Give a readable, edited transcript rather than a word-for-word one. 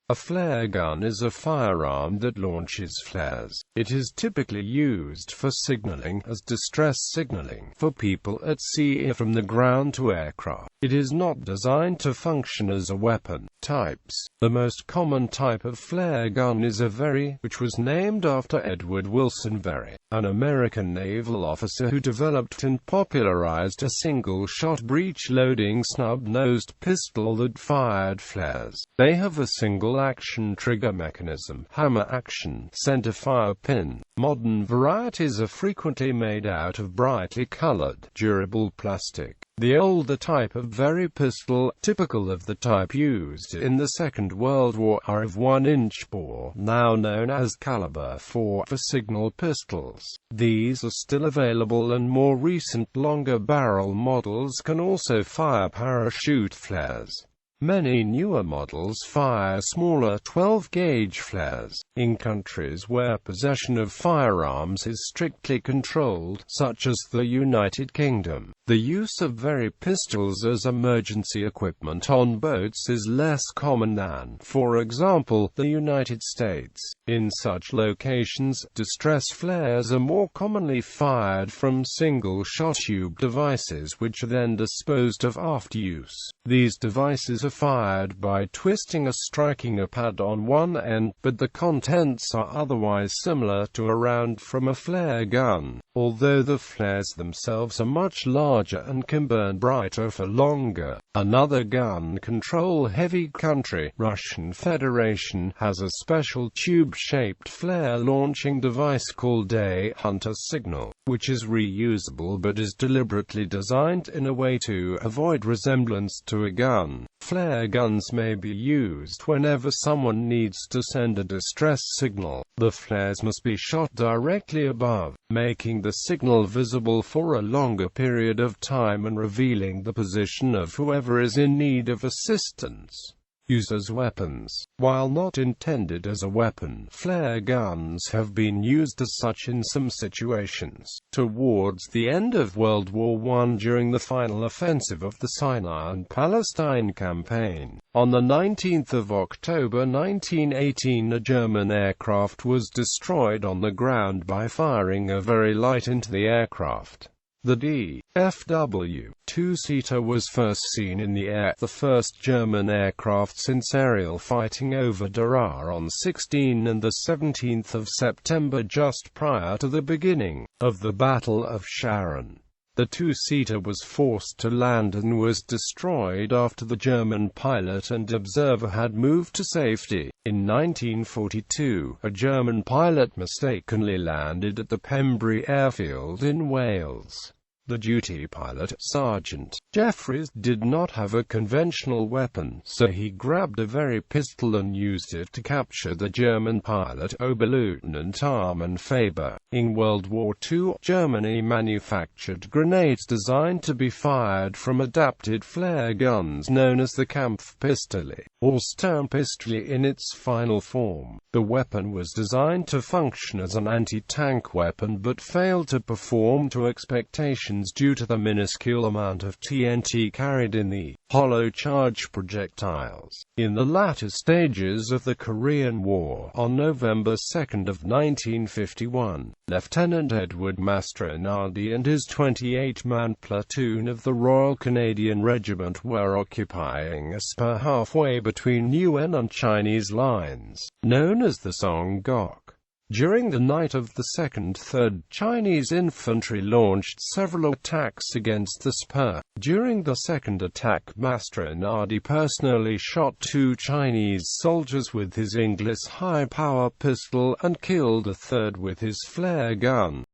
A flare gun is a firearm that launches flares. It is typically used for signaling, as distress signaling, for people at sea from the ground to aircraft. It is not designed to function as a weapon. Types. The most common type of flare gun is a Very, which was named after Edward Wilson Very, an American naval officer who developed and popularized a single-shot breech-loading snub-nosed pistol that fired flares. They have a single-action trigger mechanism, hammer action, center-fire pin. Modern varieties are frequently made out of brightly colored, durable plastic. The older type of Very pistol, typical of the type used in the Second World War, are of 1-inch bore, now known as caliber 4, for signal pistols. These are still available, and more recent longer barrel models can also fire parachute flares. Many newer models fire smaller 12-gauge flares. In countries where possession of firearms is strictly controlled, such as the United Kingdom, the use of Very pistols as emergency equipment on boats is less common than, for example, the United States. In such locations, distress flares are more commonly fired from single-shot tube devices, which are then disposed of after use. These devices are fired by twisting or striking a pad on one end, but the contents are otherwise similar to a round from a flare gun, although the flares themselves are much larger and can burn brighter for longer. Another gun control heavy country, Russian Federation, has a special tube-shaped flare launching device called a hunter signal, which is reusable but is deliberately designed in a way to avoid resemblance to a gun. Flare guns may be used whenever someone needs to send a distress signal. The flares must be shot directly above, making the signal visible for a longer period of time and revealing the position of whoever is in need of assistance. Used as weapons. While not intended as a weapon, flare guns have been used as such in some situations. Towards the end of World War I, during the final offensive of the Sinai and Palestine campaign, on the 19th of October 1918, a German aircraft was destroyed on the ground by firing a Very light into the aircraft. The DFW two-seater was first seen in the air, the first German aircraft since aerial fighting over Daraa on 16 and 17 September, just prior to the beginning of the Battle of Sharon. The two-seater was forced to land and was destroyed after the German pilot and observer had moved to safety. In 1942, a German pilot mistakenly landed at the Pembrey airfield in Wales. The duty pilot, Sergeant Jeffries, did not have a conventional weapon, so he grabbed a Very pistol and used it to capture the German pilot, Oberleutnant Armin Faber. In World War II, Germany manufactured grenades designed to be fired from adapted flare guns known as the Kampfpistole, or Sturmpistole in its final form. The weapon was designed to function as an anti-tank weapon but failed to perform to expectations due to the minuscule amount of TNT carried in the hollow charge projectiles. In the latter stages of the Korean War, on November 2 of 1951, Lieutenant Edward Mastronardi and his 28-man platoon of the Royal Canadian Regiment were occupying a spur halfway between UN and Chinese lines, known as the Songgok. During the night of the 2nd-3rd, Chinese infantry launched several attacks against the spur. During the second attack, Mastronardi personally shot 2 Chinese soldiers with his Inglis high-power pistol and killed a third with his flare gun.